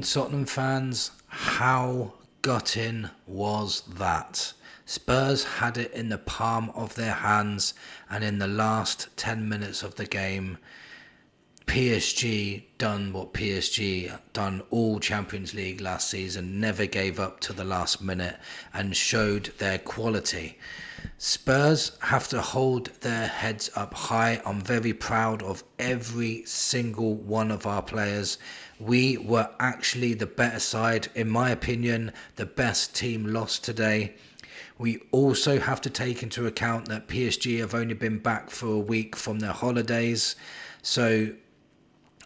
Tottenham fans, how gutting was that? Spurs had it in the palm of their hands, and in the last 10 minutes of the game, PSG done what PSG done all Champions League last season, never gave up to the last minute and showed their quality. Spurs have to hold their heads up high. I'm very proud of every single one of our players. We were actually the better side. In my opinion, the best team lost today. We also have to take into account that PSG have only been back for a week from their holidays. So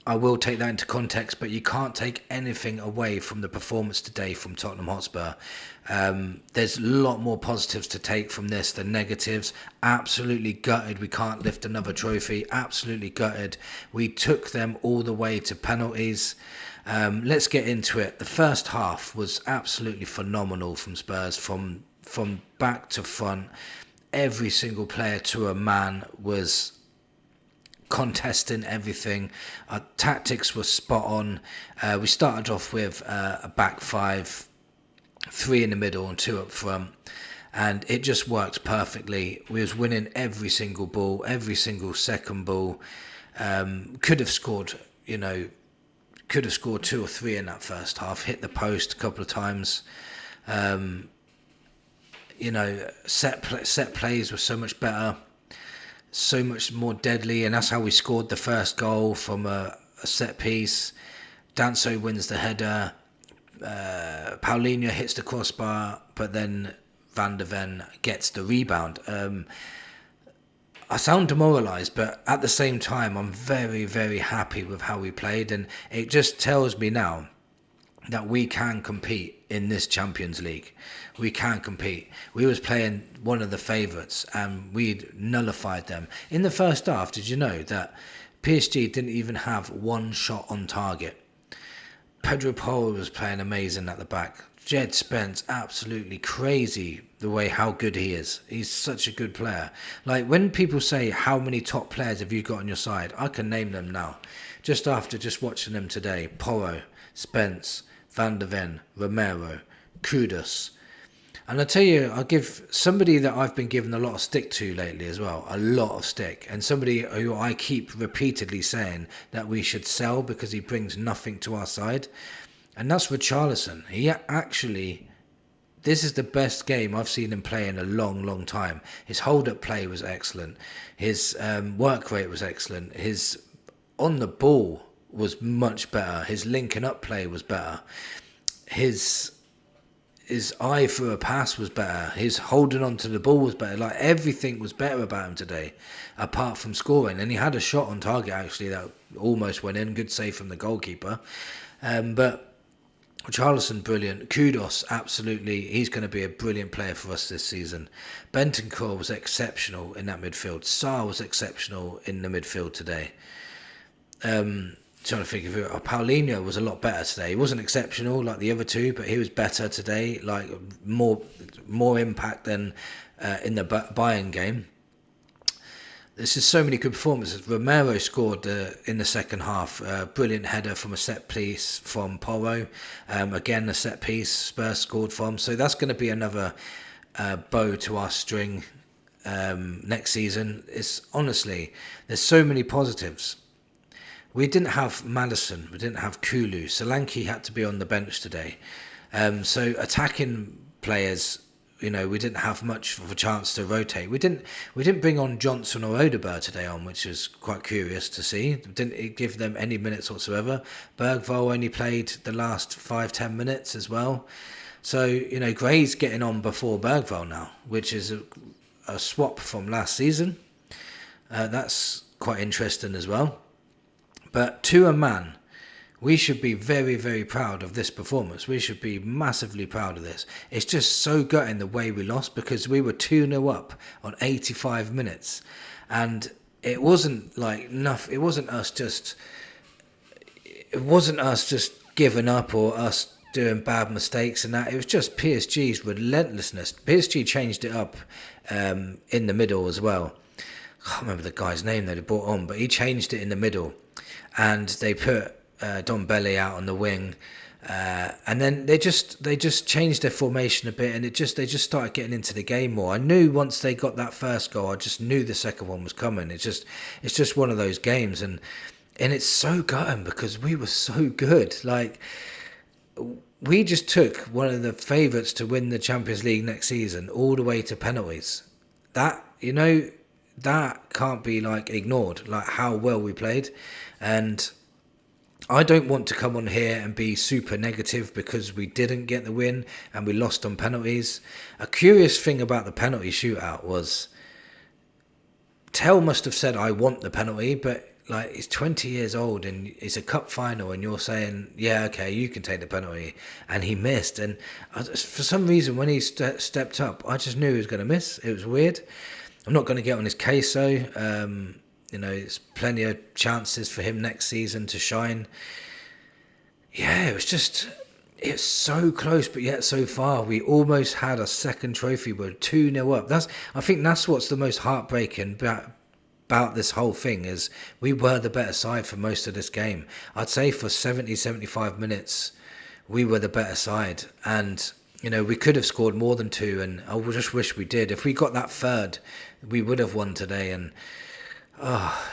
I will take that into context, but you can't take anything away from the performance today from Tottenham Hotspur. There's a lot more positives to take from this than negatives. Absolutely gutted we can't lift another trophy. Absolutely gutted. We took them all the way to penalties. Let's get into it. The first half was absolutely phenomenal from Spurs, from back to front. Every single player to a man was contesting everything. Our tactics were spot on. We started off with a back five, three in the middle and two up front, and it just worked perfectly. We was winning every single ball, every single second ball. Could have scored, could have scored two or three in that first half. Hit the post a couple of times. Set plays were so much better, so much more deadly, and that's how we scored the first goal from a set piece. Danso wins the header. Paulinho hits the crossbar, but then Van der Ven gets the rebound. I sound demoralised, but at the same time, I'm very, very happy with how we played, and it just tells me now that we can compete in this Champions League. We can compete. We was playing one of the favourites and we nullified them. In the first half, did you know that PSG didn't even have one shot on target? Pedro Porro was playing amazing at the back. Jed Spence, absolutely crazy the way how good he is. He's such a good player. Like when people say how many top players have you got on your side, I can name them now. Just after just watching them today, Porro, Spence, Van der Ven, Romero, Kudus. And I tell you, I'll give somebody that I've been given a lot of stick to lately as well, a lot of stick, and somebody who I keep repeatedly saying that we should sell because he brings nothing to our side, and that's Richarlison. He actually, this is the best game I've seen him play in a long, long time. His hold-up play was excellent. His work rate was excellent. His on the ball was much better. His linking up play was better. His eye for a pass was better. His holding on to the ball was better. Like everything was better about him today, apart from scoring. And he had a shot on target actually that almost went in. Good save from the goalkeeper. But Richarlison, brilliant. Kudos, absolutely. He's going to be a brilliant player for us this season. Bentancur was exceptional in that midfield. Sarr was exceptional in the midfield today. Trying to think of it. Paulinho was a lot better today. He wasn't exceptional like the other two, but he was better today. Like more impact than in the Bayern game. This is so many good performances. Romero scored in the second half. Brilliant header from a set piece from Porro. Again, a set piece Spurs scored from. So that's going to be another bow to our string next season. It's honestly, there's so many positives. We didn't have Maddison, we didn't have Kulu. Solanke had to be on the bench today. So attacking players, we didn't have much of a chance to rotate. We didn't bring on Johnson or Odegaard today which is quite curious to see. Didn't give them any minutes whatsoever. Bergvall only played the last 5-10 minutes as well. So, Gray's getting on before Bergvall now, which is a swap from last season. That's quite interesting as well. But to a man, we should be very, very proud of this performance. We should be massively proud of this. It's just so gutting the way we lost because we were 2-0 up on 85 minutes. And it wasn't like enough. It wasn't us just giving up or us doing bad mistakes and that. It was just PSG's relentlessness. PSG changed it up in the middle as well. I can't remember the guy's name that they brought on, but he changed it in the middle. And they put Don Belly out on the wing. And then they just changed their formation a bit, and they just started getting into the game more. I knew once they got that first goal, I just knew the second one was coming. It's just one of those games, and it's so gutting because we were so good. Like, we just took one of the favourites to win the Champions League next season all the way to penalties. That, that can't be like ignored, like how well we played. And I don't want to come on here and be super negative because we didn't get the win and we lost on penalties. A curious thing about the penalty shootout was Tell must have said, I want the penalty, but like, he's 20 years old and it's a cup final and you're saying, yeah, okay, you can take the penalty. And he missed. And for some reason, when he stepped up, I just knew he was going to miss. It was weird. I'm not going to get on his case, though. There's plenty of chances for him next season to shine. Yeah, it's so close, but yet so far. We almost had a second trophy. We're 2-0 up. I think that's what's the most heartbreaking about this whole thing, is we were the better side for most of this game. I'd say for 70, 75 minutes, we were the better side. And, we could have scored more than two, and I just wish we did. If we got that third, we would have won today. And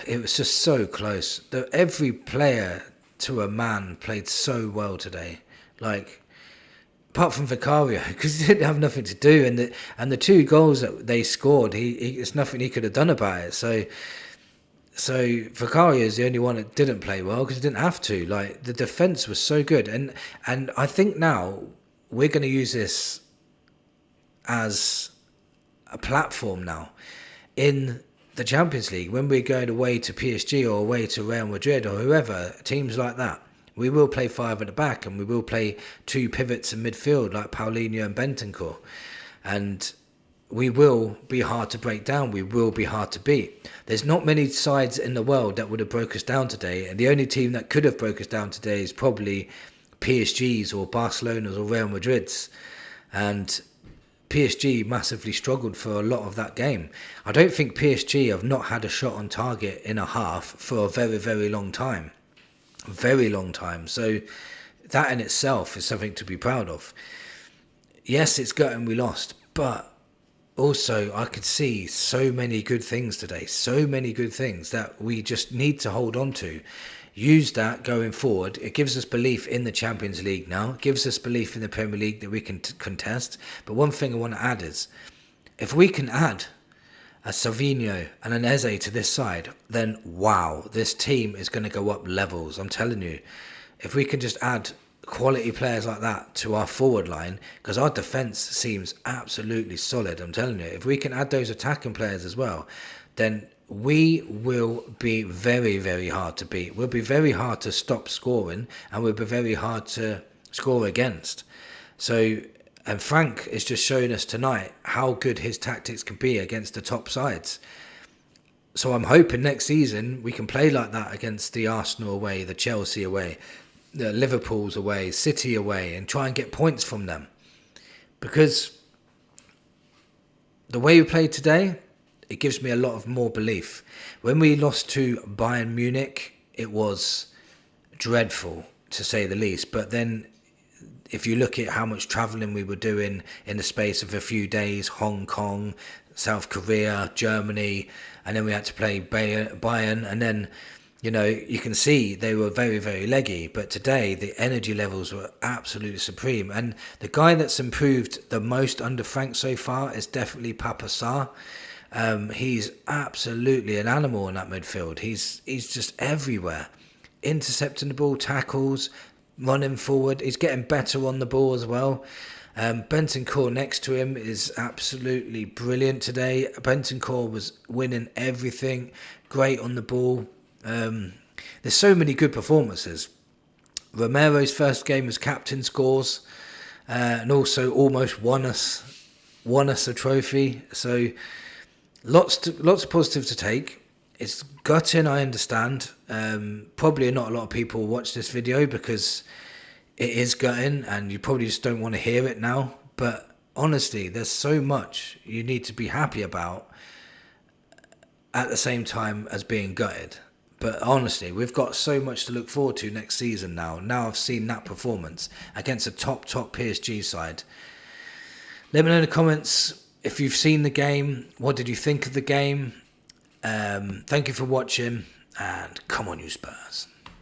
it was just so close. Every player to a man played so well today. Like, apart from Vicario, because he didn't have nothing to do, and the two goals that they scored, it's nothing he could have done about it. So Vicario is the only one that didn't play well because he didn't have to. Like, the defense was so good, and I think now we're going to use this as a platform now in the Champions League when we're going away to PSG or away to Real Madrid or whoever, teams like that. We will play five at the back and we will play two pivots in midfield like Paulinho and Bentancur. And we will be hard to break down. We will be hard to beat. There's not many sides in the world that would have broke us down today. And the only team that could have broke us down today is probably PSG's or Barcelona's or Real Madrid's. And PSG massively struggled for a lot of that game. I don't think PSG have not had a shot on target in a half for a very, very long time. Very long time. So that in itself is something to be proud of. Yes, it's gutting we lost, but also I could see so many good things today, so many good things that we just need to hold on to. Use that going forward. It gives us belief in the Champions League now. It gives us belief in the Premier League that we can contest. But one thing I want to add is, if we can add a Savinho and an Eze to this side, then wow, this team is going to go up levels. I'm telling you, if we can just add quality players like that to our forward line, because our defence seems absolutely solid. I'm telling you, if we can add those attacking players as well, then we will be very, very hard to beat. We'll be very hard to stop scoring, and we'll be very hard to score against. And Frank is just showing us tonight how good his tactics can be against the top sides. So I'm hoping next season we can play like that against the Arsenal away, the Chelsea away, the Liverpool's away, City away, and try and get points from them. Because the way we played today, it gives me a lot of more belief. When we lost to Bayern Munich, it was dreadful, to say the least. But then if you look at how much travelling we were doing in the space of a few days, Hong Kong, South Korea, Germany, and then we had to play Bayern, and then, you can see they were very, very leggy. But today, the energy levels were absolutely supreme. And the guy that's improved the most under Frank so far is definitely Papa Sarr. He's absolutely an animal in that midfield. He's just everywhere. Intercepting the ball, tackles, running forward. He's getting better on the ball as well. Bentancur next to him is absolutely brilliant today. Bentancur was winning everything. Great on the ball. There's so many good performances. Romero's first game as captain scores, and also almost won us a trophy. So lots of positive to take. It's gutting, I understand. Probably not a lot of people watch this video because it is gutting and you probably just don't want to hear it now. But honestly, there's so much you need to be happy about at the same time as being gutted. But honestly, we've got so much to look forward to next season now. Now I've seen that performance against a top PSG side. Let me know in the comments if you've seen the game. What did you think of the game? Thank you for watching, and come on, you Spurs.